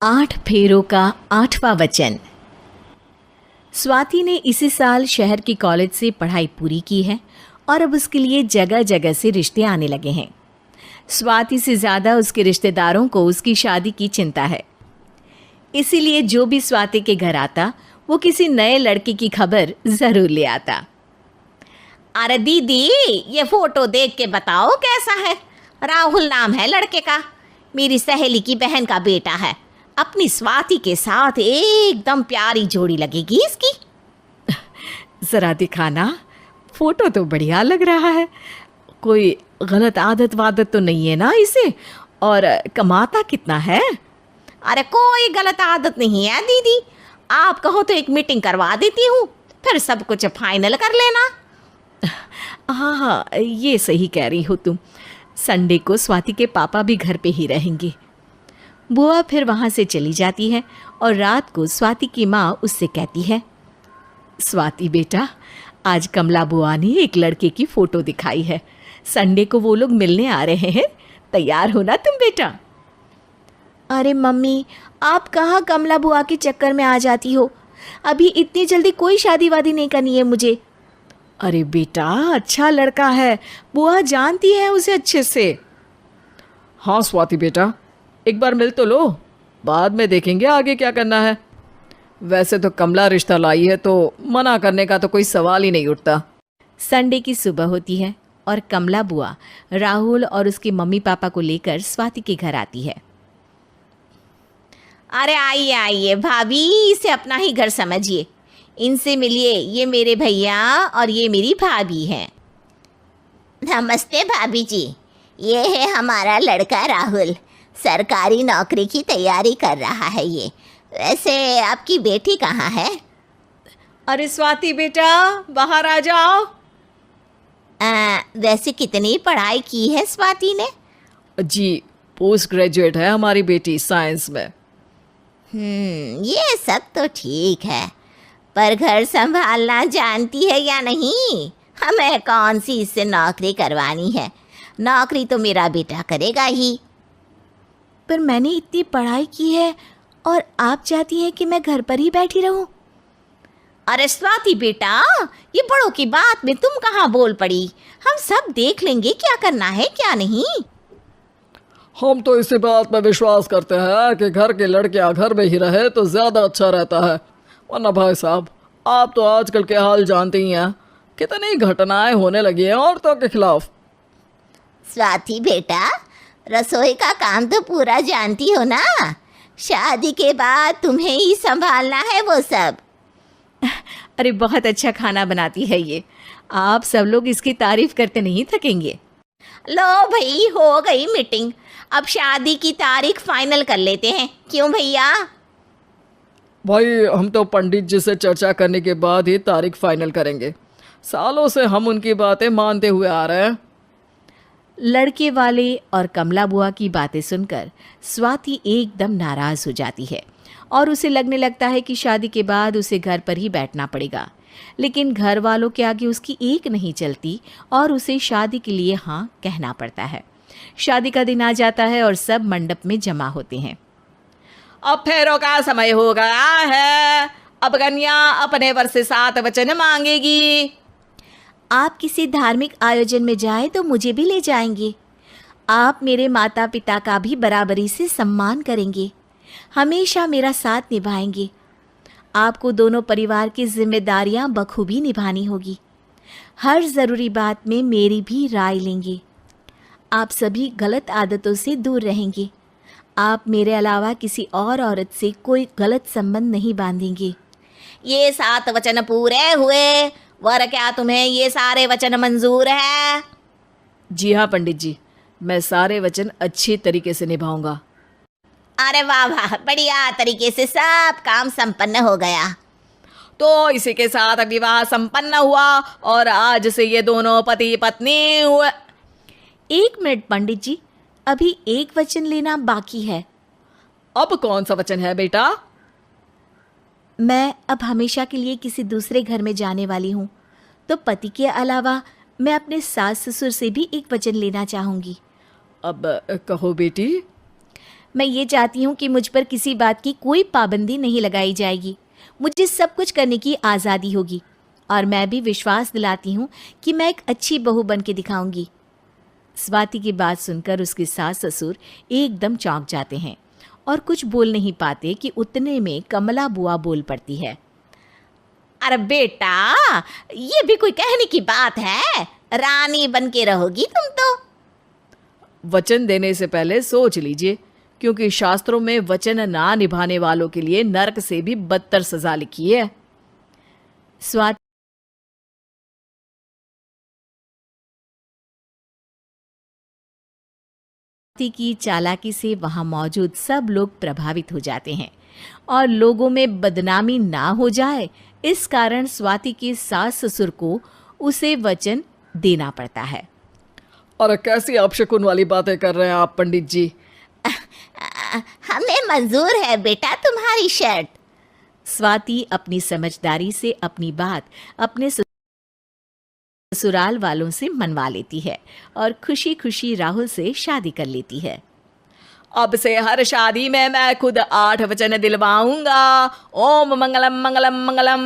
8 फेरों का 8वां वचन। स्वाति ने इसी साल शहर की कॉलेज से पढ़ाई पूरी की है और अब उसके लिए जगह जगह से रिश्ते आने लगे हैं। स्वाति से ज़्यादा उसके रिश्तेदारों को उसकी शादी की चिंता है। इसीलिए जो भी स्वाति के घर आता वो किसी नए लड़के की खबर ज़रूर ले आता। अरे दीदी, ये फोटो देख के बताओ कैसा है। राहुल नाम है लड़के का, मेरी सहेली की बहन का बेटा है। अपनी स्वाति के साथ एकदम प्यारी जोड़ी लगेगी इसकी। ज़रा दिखाना, फोटो तो बढ़िया लग रहा है। कोई गलत आदत वादत तो नहीं है ना इसे? और कमाता कितना है? अरे कोई गलत आदत नहीं है दीदी, आप कहो तो एक मीटिंग करवा देती हूँ, फिर सब कुछ फाइनल कर लेना। हाँ हाँ, ये सही कह रही हो तुम। संडे को स्वाति के पापा भी घर पे ही रहेंगे। बुआ फिर वहाँ से चली जाती है और रात को स्वाति की माँ उससे कहती है, स्वाति बेटा, आज कमला बुआ ने एक लड़के की फ़ोटो दिखाई है। संडे को वो लोग मिलने आ रहे हैं, तैयार हो ना तुम बेटा? अरे मम्मी, आप कहाँ कमला बुआ के चक्कर में आ जाती हो? अभी इतनी जल्दी कोई शादी वादी नहीं करनी है मुझे। अरे बेटा, अच्छा लड़का है, बुआ जानती है उसे अच्छे से। हाँ स्वाति बेटा, एक बार मिल तो लो, बाद में देखेंगे आगे क्या करना है। वैसे तो कमला रिश्ता लाई है तो मना करने का तो कोई सवाल ही नहीं उठता। संडे की सुबह होती है और कमला बुआ राहुल और उसके मम्मी पापा को लेकर स्वाति के घर आती है। अरे आइए आइए भाभी, इसे अपना ही घर समझिए, इनसे मिलिए। ये मेरे भैया और ये मेरी भाभी हैं। नमस्ते भाभी जी, ये है हमारा लड़का राहुल, सरकारी नौकरी की तैयारी कर रहा है ये। वैसे आपकी बेटी कहाँ है? अरे स्वाति बेटा, बाहर आ जाओ। वैसे कितनी पढ़ाई की है स्वाति ने? जी, पोस्ट ग्रेजुएट है हमारी बेटी साइंस में। ये सब तो ठीक है, पर घर संभालना जानती है या नहीं? हमें कौन सी इससे नौकरी करवानी है, नौकरी तो मेरा बेटा करेगा ही। पर मैंने इतनी पढ़ाई की है और आप चाहती हैं कि मैं घर पर ही बैठी रहूं? अरे स्वाति बेटा, ये बड़ों की बात में तुम कहाँ बोल पड़ी? हम सब देख लेंगे क्या करना है क्या नहीं। हम तो इसी बात पर विश्वास करते हैं कि घर के लड़कियां घर में ही रहे तो ज़्यादा अच्छा रहता है। वरना भाई साहब, आप तो आजकल के हाल जानते ही हैं, कितनी घटनाएं होने लगी हैं औरतों के खिलाफ। स्वाति बेटा, रसोई का काम तो पूरा जानती हो ना? शादी के बाद तुम्हें ही संभालना है वो सब। अरे बहुत अच्छा खाना बनाती है ये, आप सब लोग इसकी तारीफ करते नहीं थकेंगे। लो भाई, हो गई मीटिंग, अब शादी की तारीख फाइनल कर लेते हैं, क्यों भैया? भाई, हम तो पंडित जी से चर्चा करने के बाद ही तारीख फाइनल करेंगे। सालों से हम उनकी बातें मानते हुए आ रहे हैं। लड़के वाले और कमला बुआ की बातें सुनकर स्वाति एकदम नाराज हो जाती है और उसे लगने लगता है कि शादी के बाद उसे घर पर ही बैठना पड़ेगा। लेकिन घर वालों के आगे उसकी एक नहीं चलती और उसे शादी के लिए हाँ कहना पड़ता है। शादी का दिन आ जाता है और सब मंडप में जमा होते हैं। अब फेरों का समय हो गया है, अब कन्या अपने वर से 7 वचन मांगेगी। आप किसी धार्मिक आयोजन में जाएं तो मुझे भी ले जाएंगे। आप मेरे माता पिता का भी बराबरी से सम्मान करेंगे, हमेशा मेरा साथ निभाएंगे। आपको दोनों परिवार की जिम्मेदारियां बखूबी निभानी होगी। हर ज़रूरी बात में मेरी भी राय लेंगे। आप सभी गलत आदतों से दूर रहेंगे। आप मेरे अलावा किसी और औरत से कोई गलत संबंध नहीं बांधेंगे। ये 7 वचन पूरे हुए, वर क्या तुम्हें ये सारे वचन मंजूर है? जी हाँ पंडित जी, मैं सारे वचन अच्छी तरीके से निभाऊंगा। अरे वाह वाह, बढ़िया तरीके से सब काम संपन्न हो गया। तो इसी के साथ विवाह संपन्न हुआ और आज से ये दोनों पति पत्नी हुए। 1 मिनट पंडित जी, अभी एक वचन लेना बाकी है। अब कौन सा वचन है बेटा? मैं अब हमेशा के लिए किसी दूसरे घर में जाने वाली हूँ, तो पति के अलावा मैं अपने सास ससुर से भी एक वचन लेना चाहूँगी। अब कहो बेटी। मैं ये चाहती हूँ कि मुझ पर किसी बात की कोई पाबंदी नहीं लगाई जाएगी। मुझे सब कुछ करने की आज़ादी होगी और मैं भी विश्वास दिलाती हूँ कि मैं एक अच्छी बहू बन के दिखाऊंगी। स्वाति की बात सुनकर उसके सास ससुर एकदम चौंक जाते हैं और कुछ बोल नहीं पाते कि उतने में कमला बुआ बोल पड़ती है। अरे बेटा, ये भी कोई कहने की बात है? रानी बन के रहोगी तुम तो। वचन देने से पहले सोच लीजिए, क्योंकि शास्त्रों में वचन ना निभाने वालों के लिए नरक से भी बदतर सजा लिखी है। स्वाति की चालाकी से वहां मौजूद सब लोग प्रभावित हो जाते हैं और लोगों में बदनामी ना हो जाए, इस कारण स्वाति के सास ससुर को उसे वचन देना पड़ता है। अरे कैसी अपशकुन वाली बातें कर रहे हैं आप पंडित जी। हमें मंजूर है बेटा तुम्हारी शर्त। स्वाति अपनी समझदारी से अपनी बात अपने ससुराल वालों से मनवा लेती है और खुशी खुशी राहुल से शादी कर लेती है। अब से हर शादी में मैं खुद 8 वचन दिलवाऊंगा। ओम मंगलम मंगलम मंगलम।